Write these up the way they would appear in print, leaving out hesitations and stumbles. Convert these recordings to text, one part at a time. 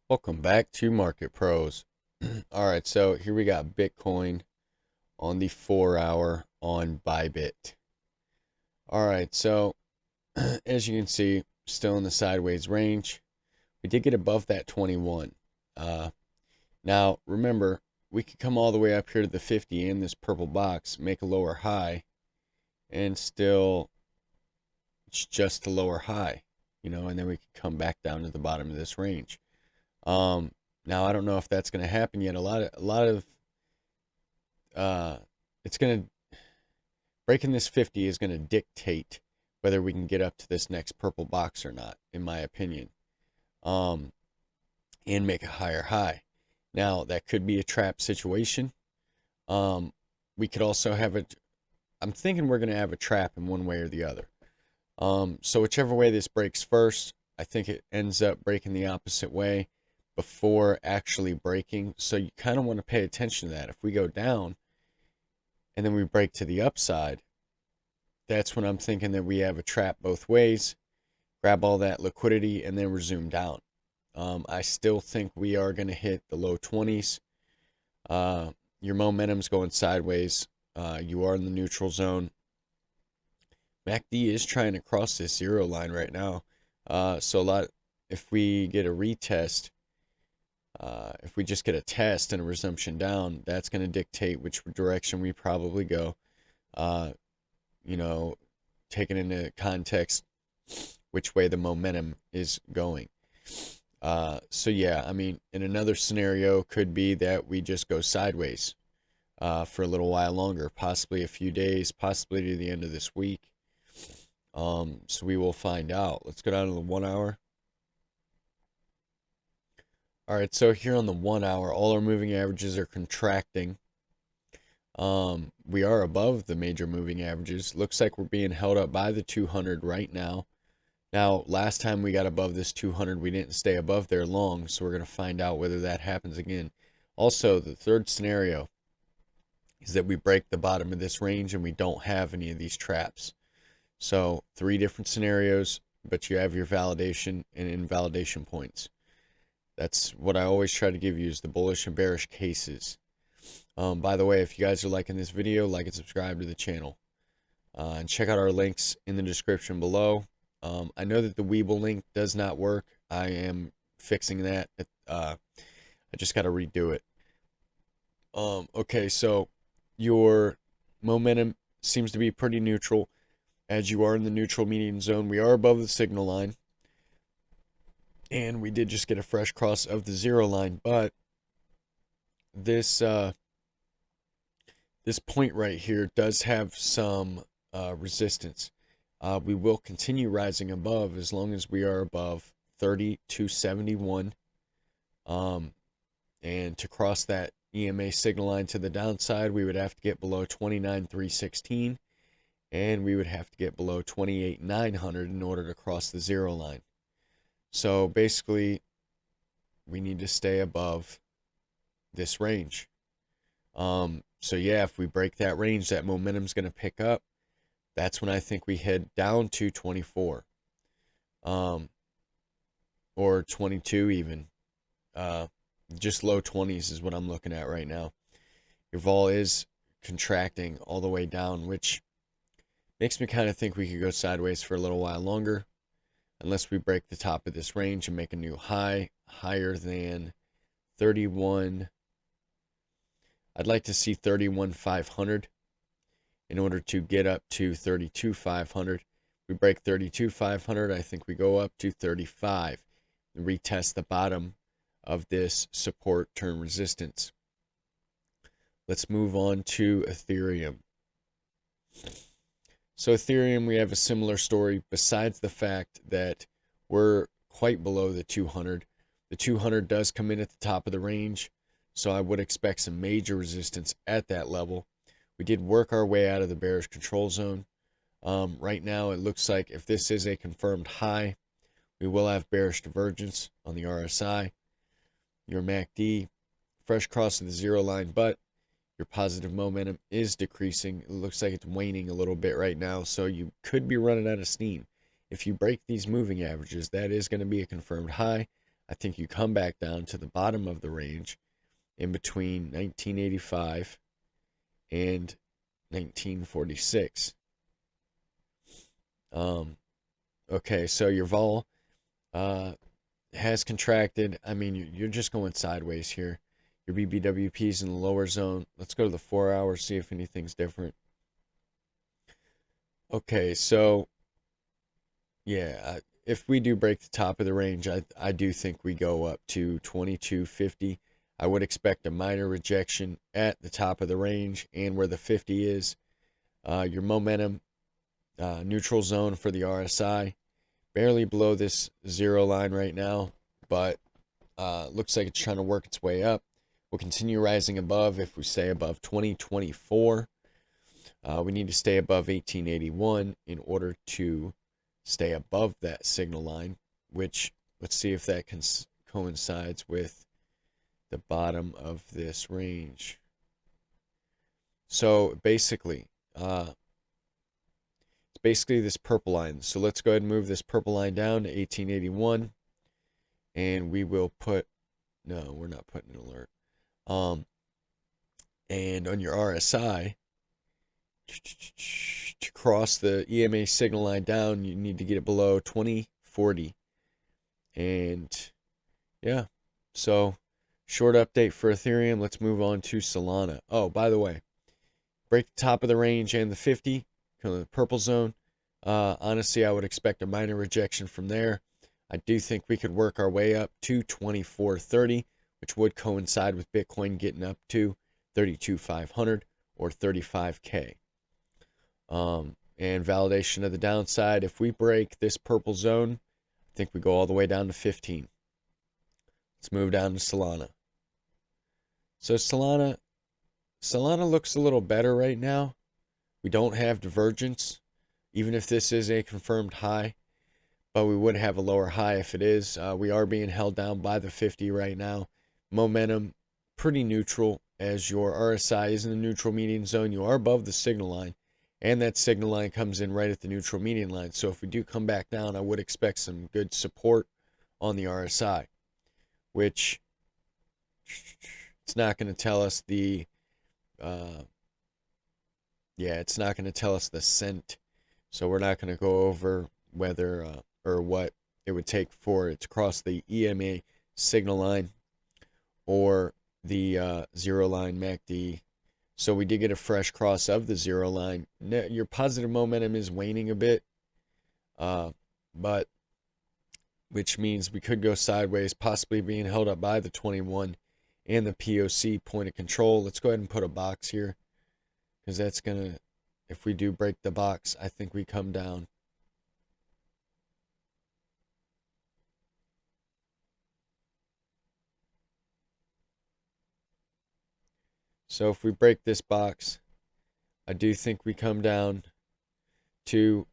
Welcome back to Market Pros. All right, so here we got Bitcoin on the 4 hour on Bybit. All right, so as you can see, still in the sideways range. We did get above that 21. Uh, Now, remember, we could come all the way up here to the 50 in this purple box, make a lower high, and still it's just a lower high, and then we could come back down to the bottom of this range. Um, Now I don't know if that's going to happen yet. A lot of uh, it's going to breaking this 50 is going to dictate whether we can get up to this next purple box or not, in my opinion, um, and make a higher high. Now that could be a trap situation. Um, we could also have a. I'm thinking we're going to have a trap in one way or the other. So whichever way this breaks first, I think it ends up breaking the opposite way before actually breaking. So you kind of want to pay attention to that. If we go down and then we break to the upside, that's when I'm thinking that we have a trap both ways, grab all that liquidity and then resume down. I still think we are going to hit the low 20s. Your momentum's going sideways. You are in the neutral zone. MACD is trying to cross this zero line right now. If we get a retest, if we just get a test and a resumption down, that's going to dictate which direction we probably go. Uh, you know, taking into context which way the momentum is going. So yeah, I mean, in another scenario could be that we just go sideways for a little while longer, possibly a few days, possibly to the end of this week. So we will find out. Let's go down to the 1 hour. All right, so here on the 1 hour, all our moving averages are contracting. We are above the major moving averages. Looks like we're being held up by the 200 right now. Now, last time we got above this 200, we didn't stay above there long, so we're going to find out whether that happens again. Also, the third scenario is that we break the bottom of this range and we don't have any of these traps. So 3 different scenarios, but you have your validation and invalidation points. That's what I always try to give you, is the bullish and bearish cases. By the way, if you guys are liking this video, like and subscribe to the channel. And check out our links in the description below. I know that the Weeble link does not work. I am fixing that. I just got to redo it. Okay, so your momentum seems to be pretty neutral. As you are in the neutral median zone, we are above the signal line. And we did just get a fresh cross of the zero line, but this this point right here does have some resistance. We will continue rising above as long as we are above 3271. And to cross that EMA signal line to the downside, we would have to get below 29,316, and we would have to get below 28,900 in order to cross the zero line. So basically, we need to stay above this range. So yeah, if we break that range, that momentum's going to pick up. That's when I think we head down to 24, or 22 even. Just low 20s is what I'm looking at right now. Your vol is contracting all the way down, which makes me kind of think we could go sideways for a little while longer, unless we break the top of this range and make a new high higher than 31. I'd like to see 31,500 in order to get up to 32,500. We break 32,500, I think we go up to 35 and retest the bottom of this support term resistance. Let's move on to Ethereum. So Ethereum, we have a similar story, besides the fact that we're quite below the 200. The 200 does come in at the top of the range, so I would expect some major resistance at that level. We did work our way out of the bearish control zone. Right now, it looks like if this is a confirmed high, we will have bearish divergence on the RSI. Your MACD, fresh cross of the zero line, but your positive momentum is decreasing. It looks like it's waning a little bit right now, so you could be running out of steam. If you break these moving averages, that is going to be a confirmed high. I think you come back down to the bottom of the range in between 1985 and 1946. Okay, so your vol has contracted. I mean, you're just going sideways here. Your BBWP's in the lower zone. Let's go to the 4 hours, see if anything's different. Okay, so yeah, if we do break the top of the range, I do think we go up to 2250. I would expect a minor rejection at the top of the range and where the 50 is. Your momentum neutral zone for the RSI, barely below this zero line right now, but looks like it's trying to work its way up. We'll continue rising above if we stay above 2024. We need to stay above 1881 in order to stay above that signal line, which let's see if that coincides with the bottom of this range. So basically, it's basically this purple line. So let's go ahead and move this purple line down to 1881, and we will put, no, we're not putting an alert. And on your RSI, to cross the EMA signal line down, you need to get it below 2040. And yeah, so short update for Ethereum. Let's move on to Solana. Oh, by the way, break the top of the range and the 50, kind of the purple zone. Honestly, I would expect a minor rejection from there. I do think we could work our way up to 2430, which would coincide with Bitcoin getting up to 32,500 or 35K. And validation of the downside, if we break this purple zone, I think we go all the way down to 15. Let's move down to Solana. So Solana looks a little better right now. We don't have divergence, even if this is a confirmed high, but we would have a lower high if it is. We are being held down by the 50 right now. Momentum pretty neutral, as your RSI is in the neutral median zone. You are above the signal line, and that signal line comes in right at the neutral median line. So if we do come back down, I would expect some good support on the RSI, which it's not going to tell us the it's not going to tell us the cent. So we're not going to go over whether or what it would take for it to cross the EMA signal line or the zero line MACD. So we did get a fresh cross of the zero line. Your positive momentum is waning a bit, but which means we could go sideways, possibly being held up by the 21 and the POC point of control. Let's go ahead and put a box here, because that's going to, if we do break the box, I think we come down. So if we break this box, I do think we come down to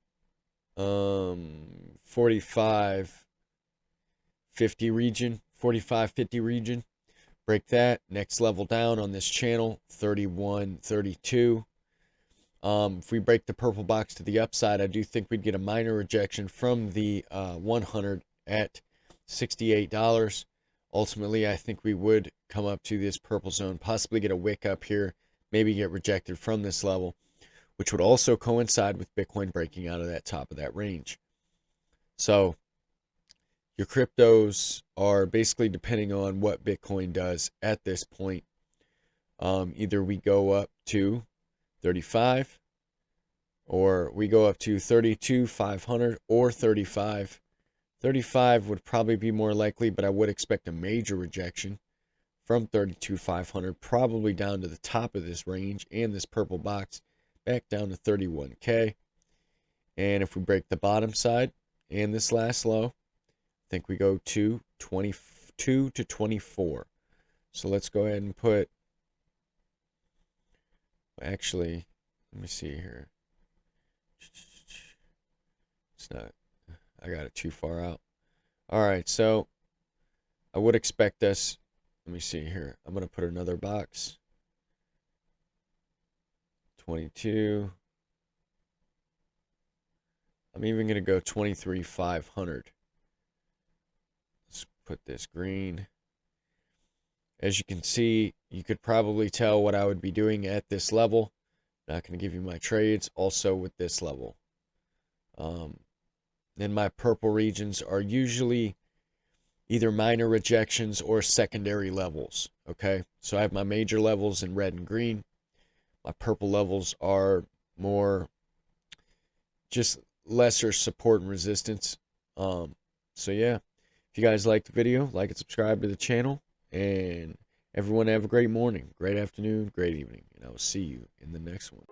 45.50 region, 45.50 region. Break that. Next level down on this channel, 31.32. If we break the purple box to the upside, I do think we'd get a minor rejection from the 100 at $68. Ultimately, I think we would come up to this purple zone, possibly get a wick up here, maybe get rejected from this level, which would also coincide with Bitcoin breaking out of that top of that range. So your cryptos are basically depending on what Bitcoin does at this point. Either we go up to 35, or we go up to 32,500 or 35. 35 would probably be more likely, but I would expect a major rejection from 32,500, probably down to the top of this range and this purple box, back down to 31K. And if we break the bottom side and this last low, I think we go to 22 to 24. So let's go ahead and put, actually, let me see here. It's not, I got it too far out. All right, so I would expect us, let me see here. I'm going to put another box. 22. I'm even going to go 23,500. Let's put this green. As you can see, you could probably tell what I would be doing at this level. Not going to give you my trades. Also with this level. Then my purple regions are usually either minor rejections or secondary levels. Okay, so I have my major levels in red and green. My purple levels are more just lesser support and resistance. So yeah, if you guys liked the video, like and subscribe to the channel, and everyone have a great morning, great afternoon, great evening, and I will see you in the next one.